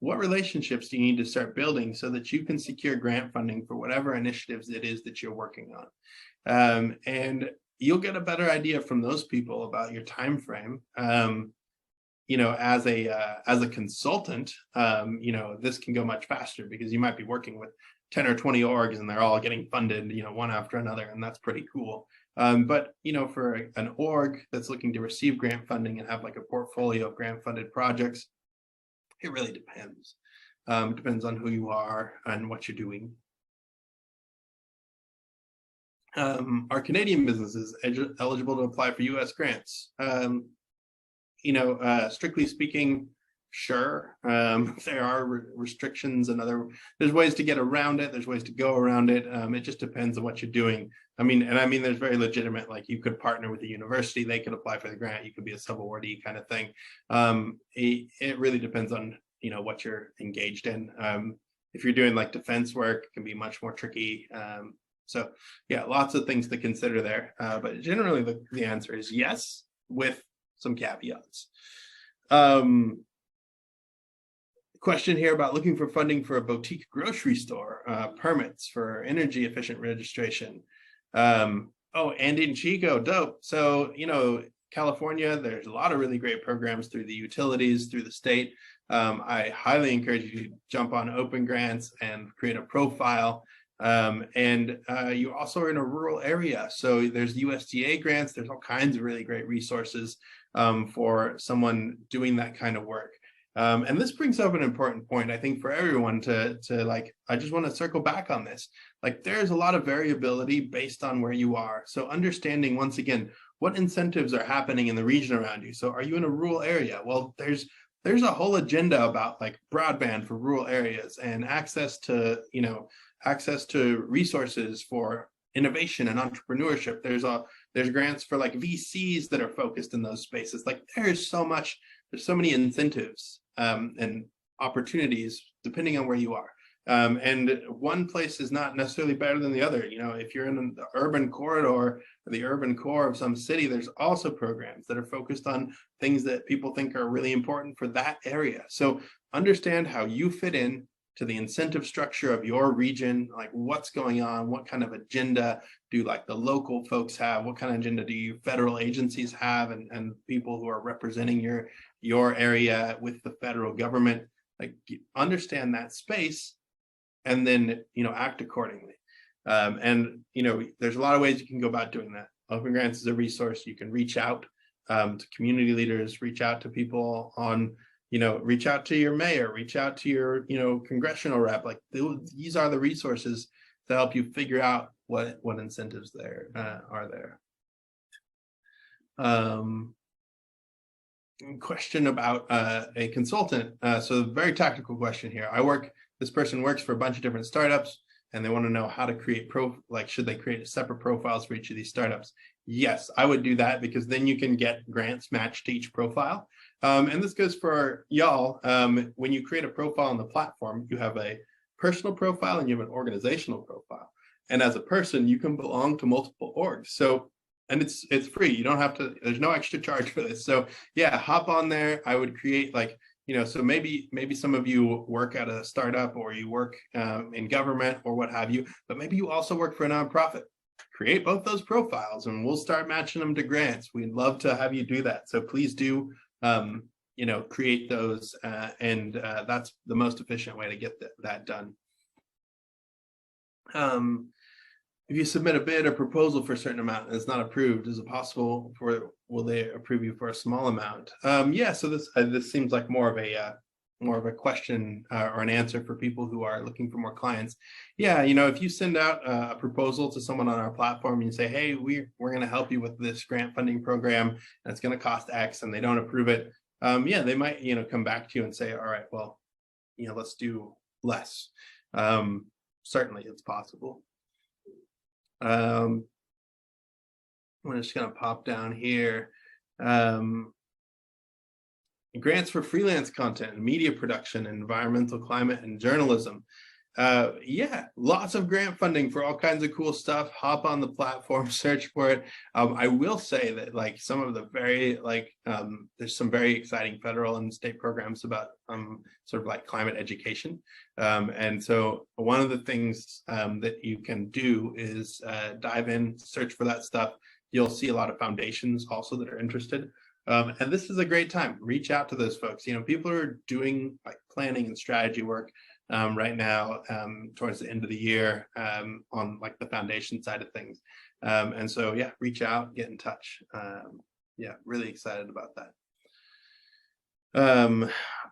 What relationships do you need to start building so that you can secure grant funding for whatever initiatives it is that you're working on? And you'll get a better idea from those people about your time frame. As a consultant, this can go much faster, because you might be working with 10 or 20 orgs and they're all getting funded, one after another, and that's pretty cool. But for an org that's looking to receive grant funding and have like a portfolio of grant funded projects, it really depends. Depends on who you are and what you're doing. Are Canadian businesses eligible to apply for US grants? Strictly speaking, sure. There are restrictions and there's ways to get around it. There's ways to go around it. It just depends on what you're doing. I mean, there's very legitimate, like, you could partner with the university, they could apply for the grant, you could be a sub-awardee kind of thing. It really depends on, what you're engaged in. If you're doing like defense work, it can be much more tricky. So yeah, lots of things to consider there. But generally the answer is yes, with some caveats. Question here about looking for funding for a boutique grocery store, permits for energy efficient registration. Oh, and in Chico, dope. So, California, there's a lot of really great programs through the utilities, through the state. I highly encourage you to jump on OpenGrants and create a profile. And you also are in a rural area, so there's USDA grants. There's all kinds of really great resources for someone doing that kind of work. And this brings up an important point, I think, for everyone to like, I just want to circle back on this. Like, there's a lot of variability based on where you are. So understanding, once again, what incentives are happening in the region around you. So are you in a rural area? Well, there's a whole agenda about like broadband for rural areas and access to resources for innovation and entrepreneurship. There's grants for like VCs that are focused in those spaces. Like, there's so many incentives and opportunities depending on where you are. And one place is not necessarily better than the other. If you're in the urban corridor or the urban core of some city, there's also programs that are focused on things that people think are really important for that area. So understand how you fit in to the incentive structure of your region, like what's going on, what kind of agenda do like the local folks have, what kind of agenda do you federal agencies have, and people who are representing your area with the federal government. Like, understand that space and then act accordingly. And there's a lot of ways you can go about doing that. OpenGrants is a resource. You can reach out to community leaders, reach out to people on reach out to your mayor, reach out to your, congressional rep. Like, these are the resources to help you figure out what incentives there are there. Question about a consultant. So very tactical question here. This person works for a bunch of different startups, and they want to know how to create should they create separate profiles for each of these startups? Yes, I would do that, because then you can get grants matched to each profile. And this goes for y'all. When you create a profile on the platform, you have a personal profile and you have an organizational profile. And as a person, you can belong to multiple orgs. So, and it's free. You don't have to, there's no extra charge for this. So yeah, hop on there. I would create so maybe some of you work at a startup, or you work in government or what have you, but maybe you also work for a nonprofit. Create both those profiles and we'll start matching them to grants. We'd love to have you do that. So please do, create those, and that's the most efficient way to get that done. If you submit a bid or proposal for a certain amount and it's not approved, is it possible will they approve you for a small amount? Yeah, so this seems like more of a more of a question or an answer for people who are looking for more clients. Yeah, you know, if you send out a proposal to someone on our platform and you say, hey, we're going to help you with this grant funding program, and it's going to cost X, and they don't approve it, yeah, they might, you know, come back to you and say, all right, well, you know, let's do less. Certainly it's possible. I'm just going to pop down here. Grants for freelance content, media production, environmental, climate, and journalism. Yeah, lots of grant funding for all kinds of cool stuff. Hop on the platform, search for it. I will say that like some of the very there's some very exciting federal and state programs about sort of like climate education. And so one of the things that you can do is dive in, search for that stuff. You'll see a lot of foundations also that are interested. And this is a great time. Reach out to those folks. You know, people are doing like planning and strategy work right now towards the end of the year on like the foundation side of things. And so, yeah, reach out, get in touch. Yeah, really excited about that.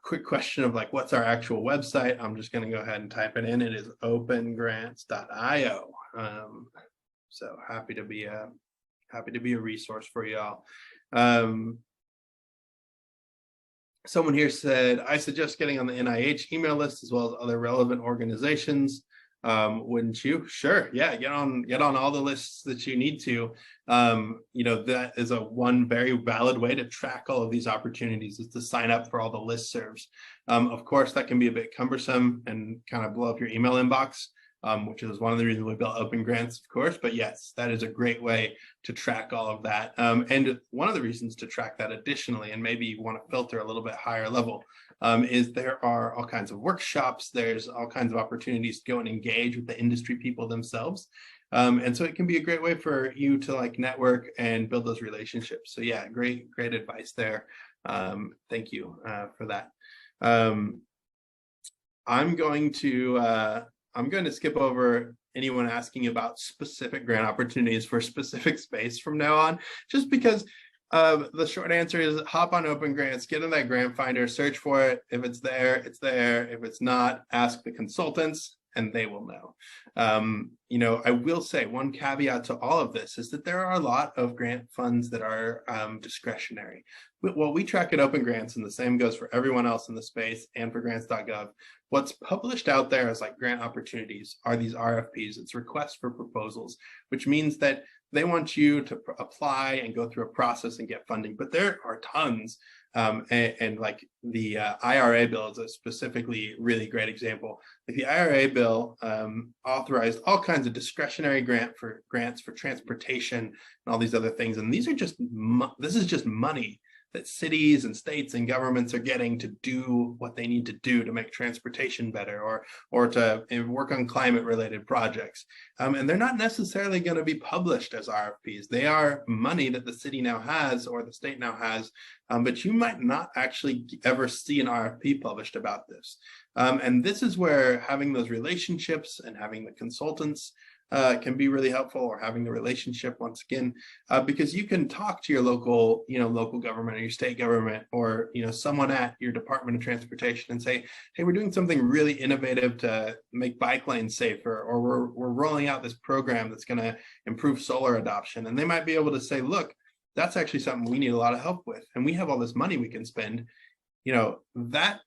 Quick question of like, what's our actual website? I'm just going to go ahead and type it in. It is opengrants.io. So happy to be a resource for y'all. Someone here said, I suggest getting on the NIH email list as well as other relevant organizations. Wouldn't you? Sure. Yeah, get on all the lists that you need to. You know, that is one very valid way to track all of these opportunities, is to sign up for all the listservs. Of course, that can be a bit cumbersome and kind of blow up your email inbox. Which is one of the reasons we built OpenGrants, of course. But yes, that is a great way to track all of that. And one of the reasons to track that additionally, and maybe you want to filter a little bit higher level, is there are all kinds of workshops. There's all kinds of opportunities to go and engage with the industry people themselves. And so it can be a great way for you to like network and build those relationships. So yeah, great advice there. Thank you for that. I'm going to skip over anyone asking about specific grant opportunities for specific space from now on, just because the short answer is hop on OpenGrants, get in that grant finder, search for it. If it's there, it's there. If it's not, ask the consultants and they will know. You know, I will say one caveat to all of this is that there are a lot of grant funds that are discretionary. Well, we track at OpenGrants, and the same goes for everyone else in the space and for grants.gov. What's published out there as like grant opportunities are these RFPs. It's requests for proposals, which means that they want you to apply and go through a process and get funding. But there are tons, and like the IRA bill is a specifically really great example. Like the IRA bill authorized all kinds of discretionary grants for transportation and all these other things. And these are this is just money that cities and states and governments are getting to do what they need to do to make transportation better, or to work on climate related projects. And they're not necessarily going to be published as RFPs. They are money that the city now has or the state now has, but you might not actually ever see an RFP published about this. And this is where having those relationships and having the consultants can be really helpful, or having the relationship once again, because you can talk to your local government or your state government, or someone at your Department of Transportation and say, hey, we're doing something really innovative to make bike lanes safer, or we're rolling out this program that's going to improve solar adoption. And they might be able to say, look, that's actually something we need a lot of help with, and we have all this money we can spend. That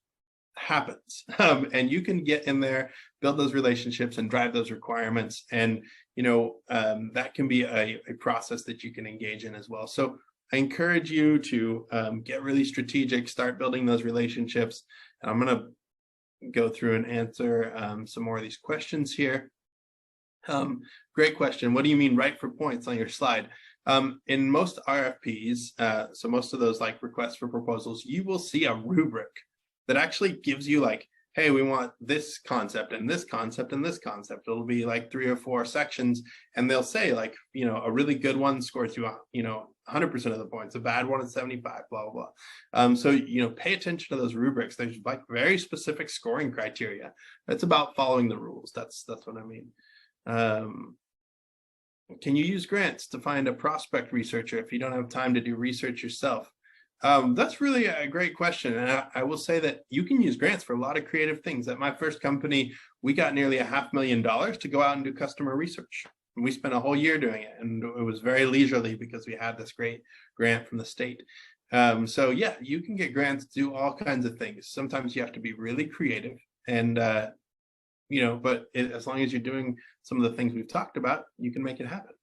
happens, and you can get in there, build those relationships, and drive those requirements. And that can be a process that you can engage in as well. So I encourage you to get really strategic, start building those relationships. And I'm going to go through and answer some more of these questions here. Great question. What do you mean write for points on your slide? In most RFPs, so most of those like requests for proposals, you will see a rubric that actually gives you like, hey, we want this concept and this concept and this concept. It'll be like 3 or 4 sections, and they'll say like, a really good one scores you, 100% of the points. A bad one is 75, blah, blah, blah. So, pay attention to those rubrics. There's like very specific scoring criteria. It's about following the rules. That's what I mean. Can you use grants to find a prospect researcher if you don't have time to do research yourself? That's really a great question. And I will say that you can use grants for a lot of creative things. At my first company, we got nearly $500,000 to go out and do customer research. And we spent a whole year doing it. And it was very leisurely because we had this great grant from the state. So yeah, you can get grants to do all kinds of things. Sometimes you have to be really creative and, but as long as you're doing some of the things we've talked about, you can make it happen.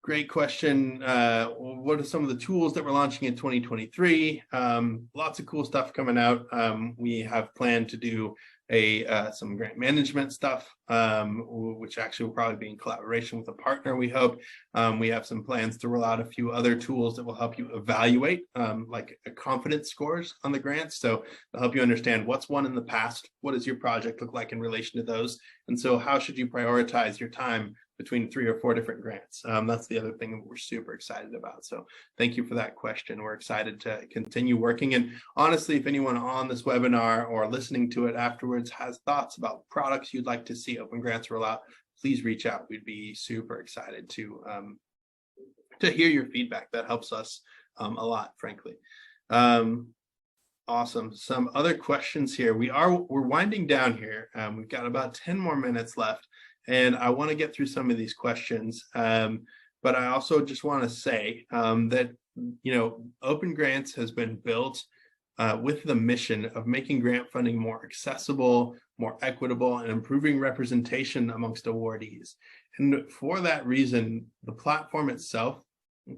Great question. What are some of the tools that we're launching in 2023? Lots of cool stuff coming out. We have planned to do some grant management stuff, which actually will probably be in collaboration with a partner, we hope. We have some plans to roll out a few other tools that will help you evaluate like confidence scores on the grants. So they'll help you understand what's won in the past, what does your project look like in relation to those, and so how should you prioritize your time between 3 or 4 different grants. That's the other thing that we're super excited about. So thank you for that question. We're excited to continue working. And honestly, if anyone on this webinar or listening to it afterwards has thoughts about products you'd like to see OpenGrants roll out, please reach out. We'd be super excited to hear your feedback. That helps us a lot, frankly. Awesome. Some other questions here. We're winding down here. We've got about 10 more minutes left. And I want to get through some of these questions, but I also just want to say that, OpenGrants has been built with the mission of making grant funding more accessible, more equitable, and improving representation amongst awardees. And for that reason, the platform itself,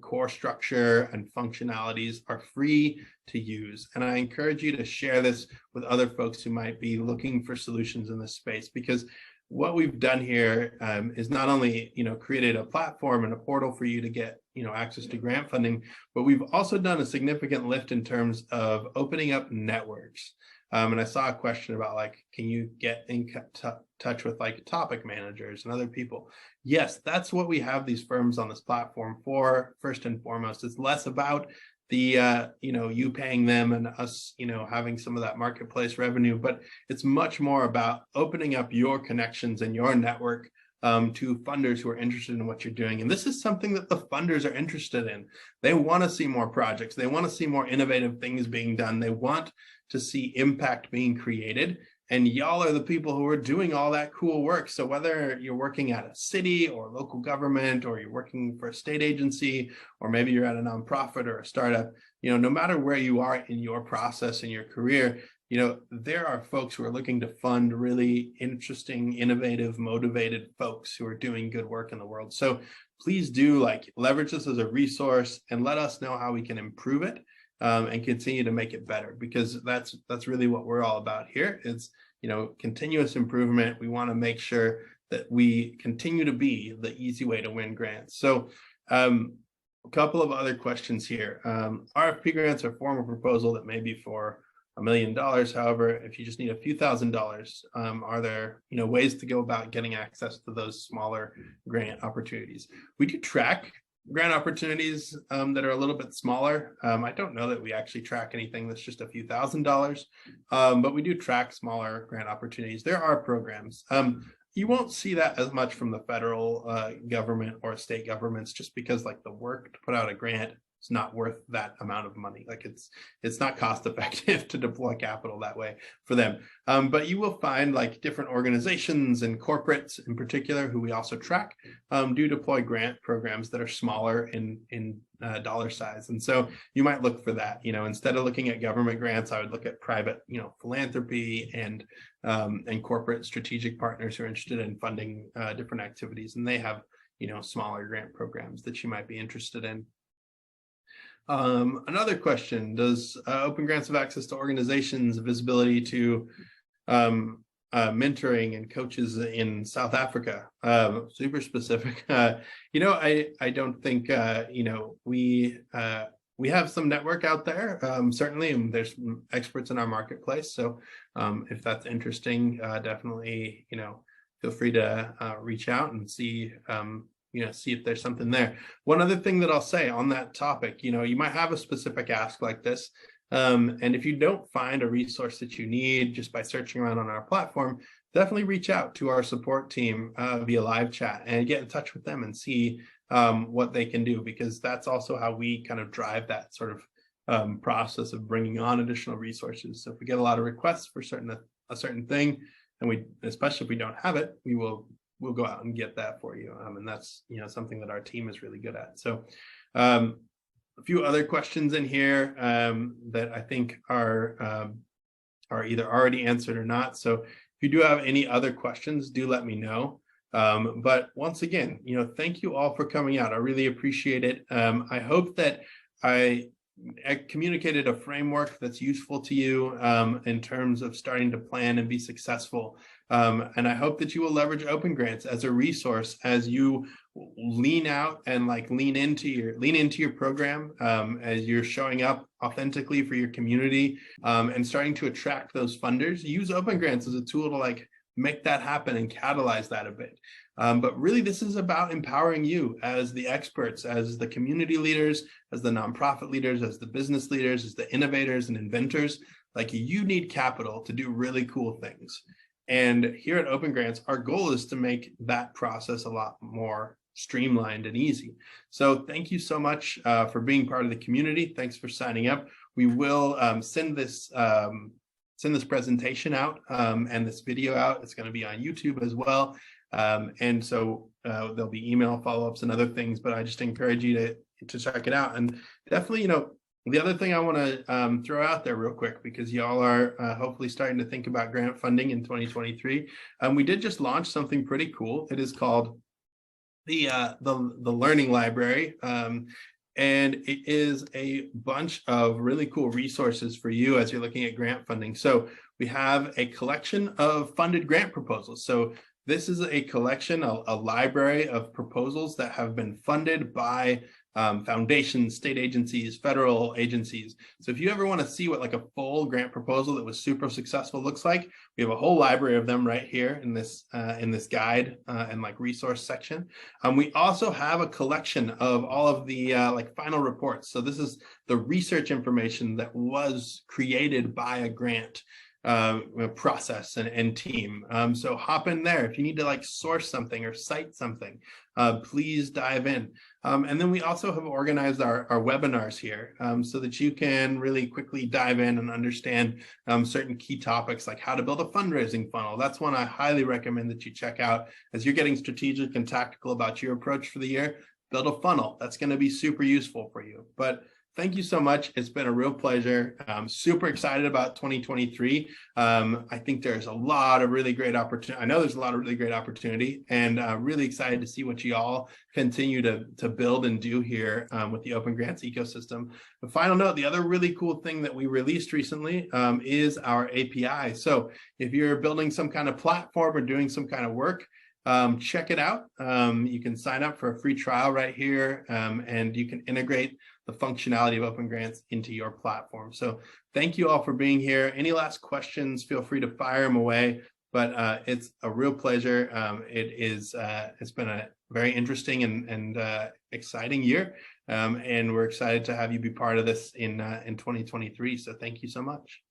core structure and functionalities are free to use. And I encourage you to share this with other folks who might be looking for solutions in this space, because what we've done here is not only, created a platform and a portal for you to get, access to grant funding, but we've also done a significant lift in terms of opening up networks. And I saw a question about can you get in touch with topic managers and other people? Yes, that's what we have these firms on this platform for, first and foremost. It's less about the you paying them and us having some of that marketplace revenue, but it's much more about opening up your connections and your network to funders who are interested in what you're doing. And this is something that the funders are interested in. They want to see more projects. They want to see more innovative things being done. They want to see impact being created. And y'all are the people who are doing all that cool work. So whether you're working at a city or local government, or you're working for a state agency, or maybe you're at a nonprofit or a startup, no matter where you are in your process in your career, there are folks who are looking to fund really interesting, innovative, motivated folks who are doing good work in the world. So please do leverage this as a resource and let us know how we can improve it. And continue to make it better, because that's really what we're all about here. It's continuous improvement. We want to make sure that we continue to be the easy way to win grants. So a couple of other questions here. RFP grants are a form of proposal that may be for $1 million. However, if you just need a few $1,000s, are there ways to go about getting access to those smaller grant opportunities? We do track grant opportunities that are a little bit smaller. I don't know that we actually track anything that's just a few $1,000s, but we do track smaller grant opportunities. There are programs. You won't see that as much from the federal government or state governments, just because the work to put out a grant is not worth that amount of money. It's not cost effective to deploy capital that way for them. But you will find different organizations and corporates in particular, who we also track, do deploy grant programs that are smaller in dollar size. And so you might look for that. Instead of looking at government grants, I would look at private, philanthropy and corporate strategic partners who are interested in funding different activities. And they have, smaller grant programs that you might be interested in. Another question, does OpenGrants have access to organizations, visibility to mentoring and coaches in South Africa? Super specific. I don't think, we have some network out there, certainly, and there's some experts in our marketplace. So if that's interesting, definitely, feel free to reach out and see see if there's something there. One other thing that I'll say on that topic, you might have a specific ask like this. And if you don't find a resource that you need just by searching around on our platform, definitely reach out to our support team via live chat and get in touch with them and see what they can do, because that's also how we kind of drive that sort of process of bringing on additional resources. So if we get a lot of requests for a certain thing, and especially if we don't have it, we'll go out and get that for you. And that's, something that our team is really good at. So a few other questions in here that I think are either already answered or not. So if you do have any other questions, do let me know. But once again, thank you all for coming out. I really appreciate it. I hope that I communicated a framework that's useful to you in terms of starting to plan and be successful. And I hope that you will leverage OpenGrants as a resource as you lean out and lean into your program, as you're showing up authentically for your community, and starting to attract those funders. Use OpenGrants as a tool to make that happen and catalyze that a bit. But really, this is about empowering you as the experts, as the community leaders, as the nonprofit leaders, as the business leaders, as the innovators and inventors. You need capital to do really cool things. And here at OpenGrants, our goal is to make that process a lot more streamlined and easy. So thank you so much for being part of the community. Thanks for signing up. We will send this presentation out and this video out. It's going to be on YouTube as well. And so there'll be email follow-ups and other things, but I just encourage you to check it out. And definitely, the other thing I want to throw out there real quick, because y'all are hopefully starting to think about grant funding in 2023. We did just launch something pretty cool. It is called the Learning Library. And it is a bunch of really cool resources for you as you're looking at grant funding. So we have a collection of funded grant proposals. So this is a collection, a library of proposals that have been funded by foundations, state agencies, federal agencies. So if you ever want to see what a full grant proposal that was super successful looks like, we have a whole library of them right here in this guide and resource section. We also have a collection of all of the final reports. So this is the research information that was created by a grant process and team. So hop in there. If you need to source something or cite something, please dive in. And then we also have organized our webinars here so that you can really quickly dive in and understand certain key topics, like how to build a fundraising funnel. That's one I highly recommend that you check out as you're getting strategic and tactical about your approach for the year. Build a funnel. That's going to be super useful for you. But thank you so much. It's been a real pleasure. I'm super excited about 2023. I think there's a lot of really great opportunity. I know there's a lot of really great opportunity, and really excited to see what you all continue to build and do here with the OpenGrants ecosystem. The final note, the other really cool thing that we released recently is our API. So if you're building some kind of platform or doing some kind of work, check it out. You can sign up for a free trial right here, and you can integrate the functionality of OpenGrants into your platform. So thank you all for being here. Any last questions, feel free to fire them away, but it's a real pleasure. It's been a very interesting and exciting year, and we're excited to have you be part of this in 2023. So thank you so much.